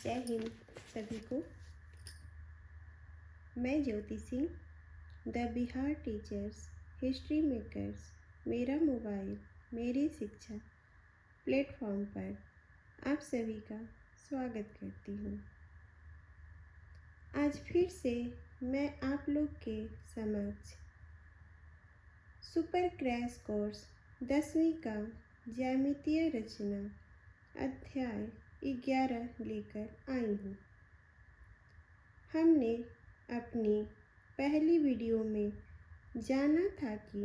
जय हिंद सभी को। मैं Jyoti Singh, the Bihar teachers history makers मेरा मोबाइल मेरी शिक्षा प्लेटफॉर्म पर आप सभी का स्वागत करती हूँ। आज फिर से मैं आप लोग के समक्ष सुपर क्रैश कोर्स 10वीं का ज्यामितीय रचना अध्याय 11 लेकर आई हूँ। हमने अपनी पहली वीडियो में जाना था कि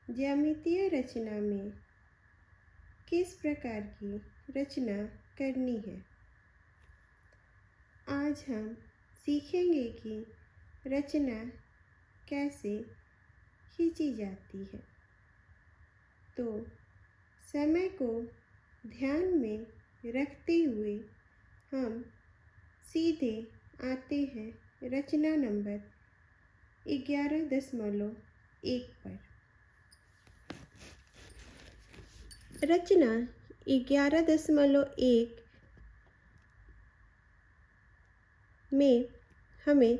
ज्यामितीय रचना में किस प्रकार की रचना करनी है। आज हम सीखेंगे कि रचना कैसे खींची जाती है। तो समय को ध्यान में रखते हुए हम सीधे आते हैं रचना नंबर 11.1 पर। रचना 11.1 में हमें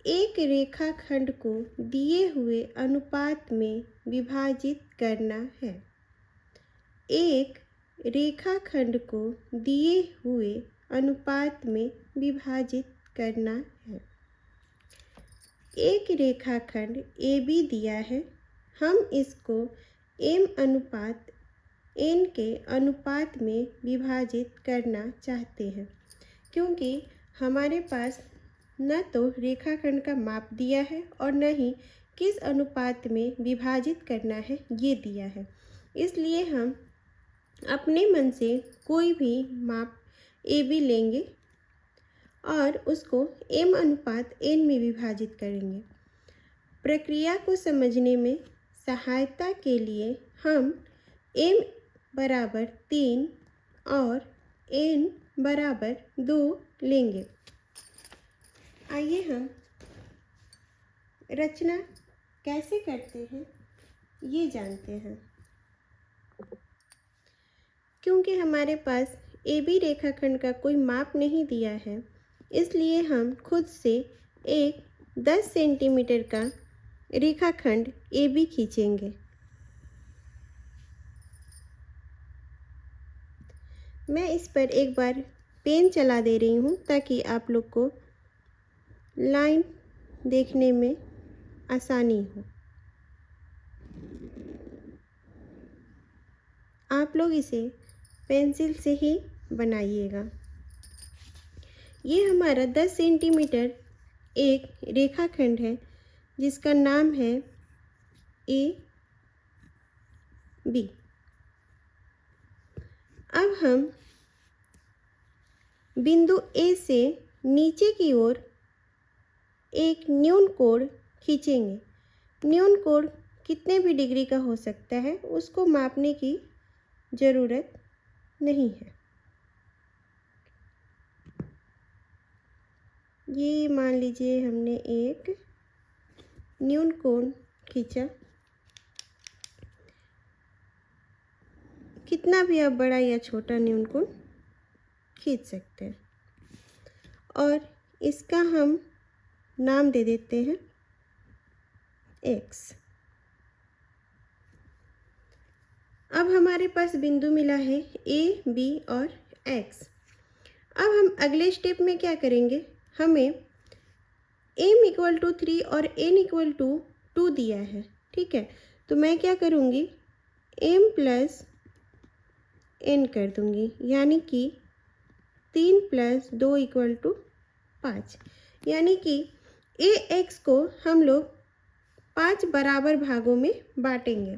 एक रेखाखंड को दिए हुए अनुपात में विभाजित करना है। एक रेखाखंड को दिए हुए अनुपात में विभाजित करना है। एक रेखाखंड AB दिया है। हम इसको M अनुपात N के अनुपात में विभाजित करना चाहते हैं, क्योंकि हमारे पास न तो रेखाखंड का माप दिया है और न ही किस अनुपात में विभाजित करना है ये दिया है। इसलिए हम अपने मन से कोई भी माप AB लेंगे और उसको M अनुपात N में विभाजित करेंगे। प्रक्रिया को समझने में सहायता के लिए हम M बराबर 3 और N बराबर 2 लेंगे। आइए हम रचना कैसे करते हैं ये जानते हैं। क्योंकि हमारे पास AB रेखाखंड का कोई माप नहीं दिया है, इसलिए हम खुद से एक 10 सेंटीमीटर का रेखाखंड AB खींचेंगे। मैं इस पर एक बार पेन चला दे रही हूँ ताकि आप लोग को लाइन देखने में आसानी हो। आप लोग इसे पेंसिल से ही बनाइएगा। ये हमारा 10 सेंटीमीटर एक रेखाखंड है जिसका नाम है AB। अब हम बिंदु A से नीचे की ओर एक न्यून कोण खींचेंगे। न्यून कोण कितने भी डिग्री का हो सकता है, उसको मापने की ज़रूरत नहीं है। ये मान लीजिए हमने एक न्यून कोण खींचा। कितना भी आप बड़ा या छोटा न्यून कोण खींच सकते हैं और इसका हम नाम दे देते हैं X। अब हमारे पास बिंदु मिला है A, B और X। अब हम अगले स्टेप में क्या करेंगे, हमें M = 3 और N = 2 दिया है, ठीक है। तो मैं क्या करूँगी, M + N कर दूँगी, यानी कि 3 + 2 = 5। यानी कि AX को हम लोग 5 बराबर भागों में बांटेंगे।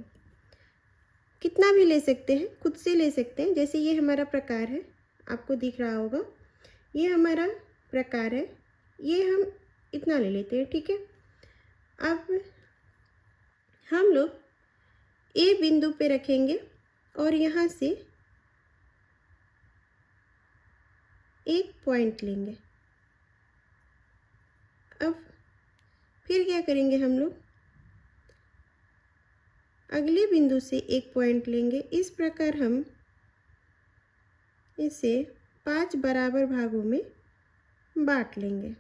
कितना भी ले सकते हैं, खुद से ले सकते हैं। जैसे ये हमारा प्रकार है, आपको दिख रहा होगा, ये हमारा प्रकार है, ये हम इतना ले लेते हैं, ठीक है। अब हम लोग A बिंदु पे रखेंगे और यहाँ से एक पॉइंट लेंगे। अब फिर क्या करेंगे, हम लोग अगले बिंदु से एक पॉइंट लेंगे। इस प्रकार हम इसे 5 बराबर भागों में बांट लेंगे।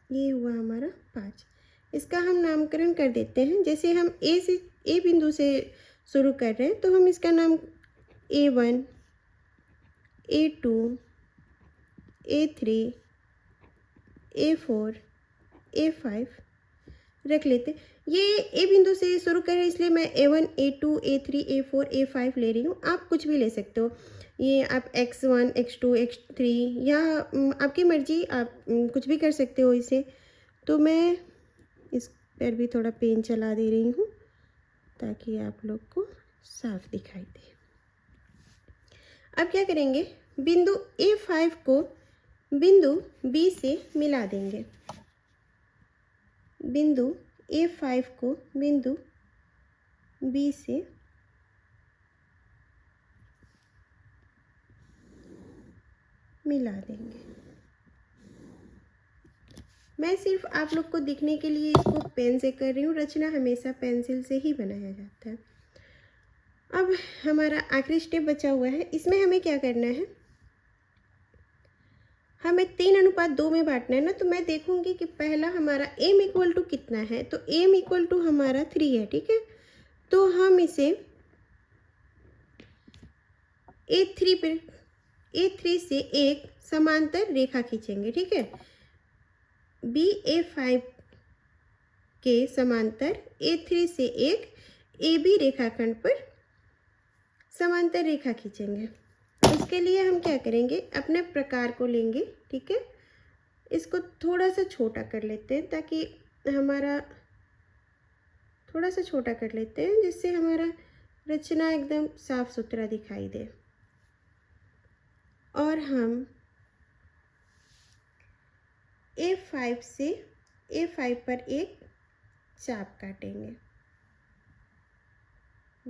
ये हुआ हमारा 5। इसका हम नामकरण कर देते हैं। जैसे हम ए बिंदु से शुरू कर रहे हैं तो हम इसका नाम A1, A2, A3, A4, A5 रख लेते। ये ए बिंदु से शुरू करें इसलिए मैं A1, A2, A3, A4, A5 ले रही हूँ। आप कुछ भी ले सकते हो। ये आप X1, X2, X3 या आपकी मर्जी, आप कुछ भी कर सकते हो इसे। तो मैं इस पर भी थोड़ा पेन चला दे रही हूँ ताकि आप लोग को साफ दिखाई दे। अब क्या करेंगे, बिंदु A5 को बिंदु B से मिला देंगे। बिंदु A5 को बिंदु B से मिला देंगे। मैं सिर्फ आप लोग को दिखने के लिए इसको पेन से कर रही हूँ। रचना हमेशा पेंसिल से ही बनाया जाता है। अब हमारा आखिरी स्टेप बचा हुआ है। इसमें हमें क्या करना है, हमें 3:2 में बांटना है ना। तो मैं देखूंगी कि पहला हमारा m इक्वल टू कितना है। तो m इक्वल टू हमारा 3 है, ठीक है। तो हम इसे A3 से एक समांतर रेखा खींचेंगे, ठीक है। BA5 के समांतर A3 से एक AB रेखाखंड पर समांतर रेखा खींचेंगे। इसके लिए हम क्या करेंगे, अपने प्रकार को लेंगे, ठीक है। इसको थोड़ा सा छोटा कर लेते हैं ताकि हमारा थोड़ा सा छोटा कर लेते हैं जिससे हमारा रचना एकदम साफ सुथरा दिखाई दे। और हम A5 पर एक चाप काटेंगे।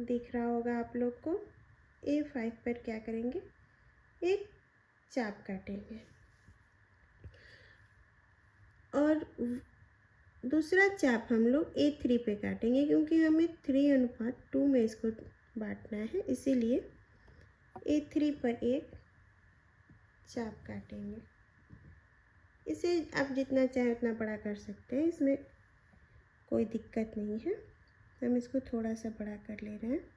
दिख रहा होगा आप लोग को। A5 पर क्या करेंगे, एक चाप काटेंगे। और दूसरा चाप हम लोग A3 पे काटेंगे क्योंकि हमें 3:2 में इसको बांटना है, इसीलिए A3 पर एक चाप काटेंगे। इसे आप जितना चाहे उतना बड़ा कर सकते हैं, इसमें कोई दिक्कत नहीं है। हम इसको थोड़ा सा बड़ा कर ले रहे हैं।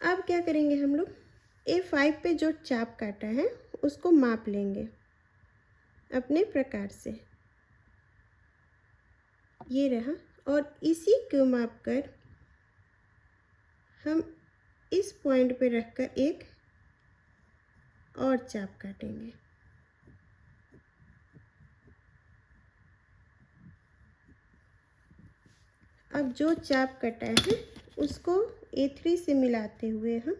अब क्या करेंगे, हम लोग A5 पे जो चाप काटा है उसको माप लेंगे अपने प्रकार से। ये रहा। और इसी को माप कर हम इस पॉइंट पे रखकर एक और चाप काटेंगे। अब जो चाप कटा है उसको A3 से मिलाते हुए हम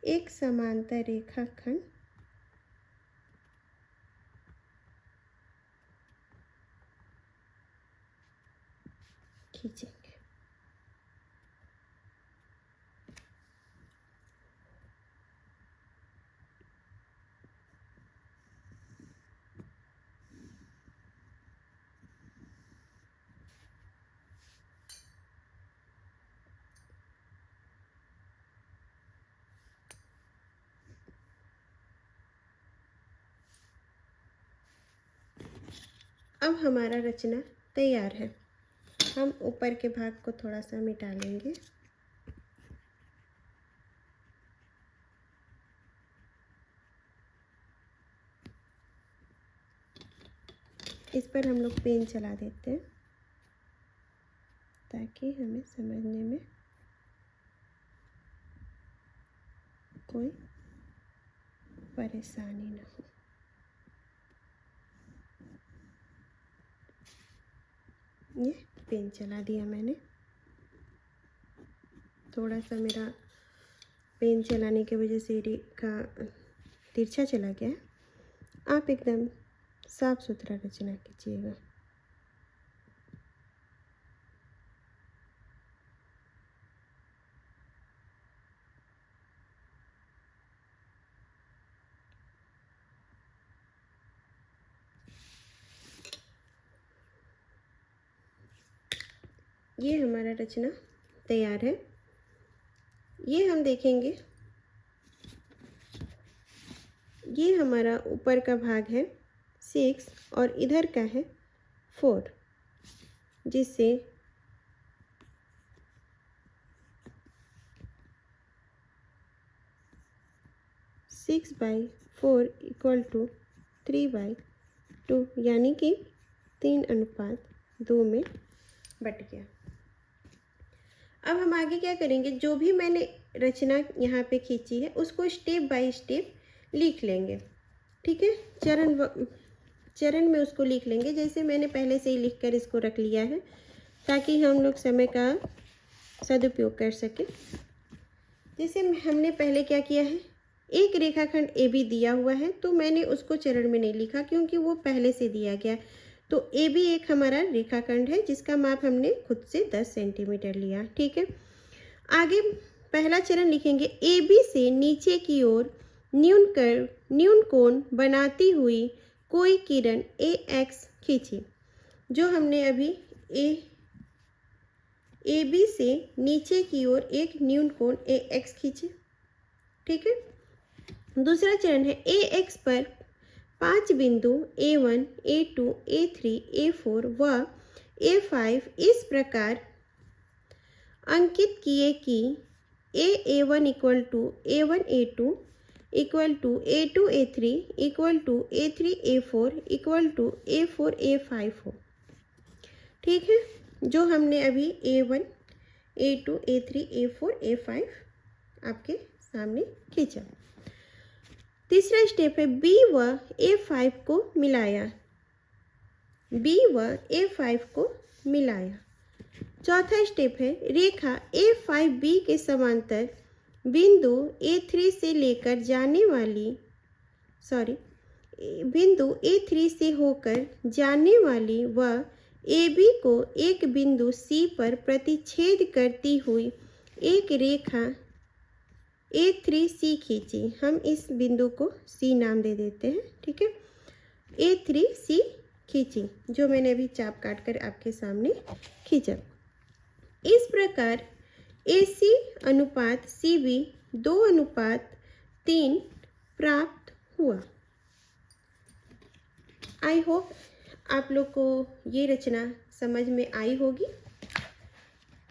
एक समांतर रेखाखंड खींचेंगे। अब हमारा रचना तैयार है। हम ऊपर के भाग को थोड़ा सा मिटा लेंगे। इस पर हम लोग पेन चला देते हैं ताकि हमें समझने में कोई परेशानी ना हो। ये पेन चला दिया मैंने। थोड़ा सा मेरा पेन चलाने की वजह से रेखा तिरछा चला गया है। आप एकदम साफ सुथरा रचना कीजिएगा। ये हमारा रचना तैयार है। ये हम देखेंगे, ये हमारा ऊपर का भाग है 6 और इधर का है 4, जिससे सिक्स बाई 4 इक्वल टू 3/2, यानी कि 3:2 में बट गया। अब हम आगे क्या करेंगे, जो भी मैंने रचना यहाँ पे खींची है उसको स्टेप बाय स्टेप लिख लेंगे। ठीक है, चरण में उसको लिख लेंगे, जैसे मैंने पहले से ही लिख कर इसको रख लिया है ताकि हम लोग समय का सदुपयोग कर सकें। जैसे हमने पहले क्या किया है, एक रेखाखंड ए बी दिया हुआ है तो मैंने उसको चरण में नहीं लिखा क्योंकि वो पहले से दिया गया। तो ए बी एक हमारा रेखाखंड है जिसका माप हमने खुद से 10 सेंटीमीटर लिया। ठीक है, आगे पहला चरण लिखेंगे, ए बी से नीचे की ओर न्यून कोण बनाती हुई कोई किरण ए एक्स खींची। जो हमने अभी ए बी से नीचे की ओर एक न्यून कोण ए एक्स खींचे। ठीक है, दूसरा चरण है, ए एक्स पर 5 बिंदु A1, A2, A3, A4 व A5 इस प्रकार अंकित किए कि A1 equal to A1 A2 equal to A2 A3 equal to A3 A4 equal to A4 A5 हो। ठीक है, जो हमने अभी A1 A2 A3 A4 A5 आपके सामने खींचा। तीसरा स्टेप है, बी व A5 को मिलाया, बी व A5 को मिलाया। चौथा स्टेप है, रेखा A5B के समांतर बिंदु A3 से लेकर जाने वाली बिंदु A3 से होकर जाने वाली व AB को एक बिंदु C पर प्रतिच्छेद करती हुई एक रेखा A3C खींची। हम इस बिंदु को C नाम दे देते हैं। ठीक है, A3C खींची, जो मैंने अभी चाप काट कर आपके सामने खींचा। इस प्रकार AC अनुपात CB 2:3 प्राप्त हुआ। आई होप आप लोग को ये रचना समझ में आई होगी।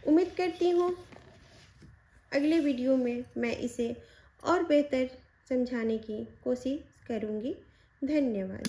उम्मीद करती हूँ अगले वीडियो में मैं इसे और बेहतर समझाने की कोशिश करूँगी। धन्यवाद।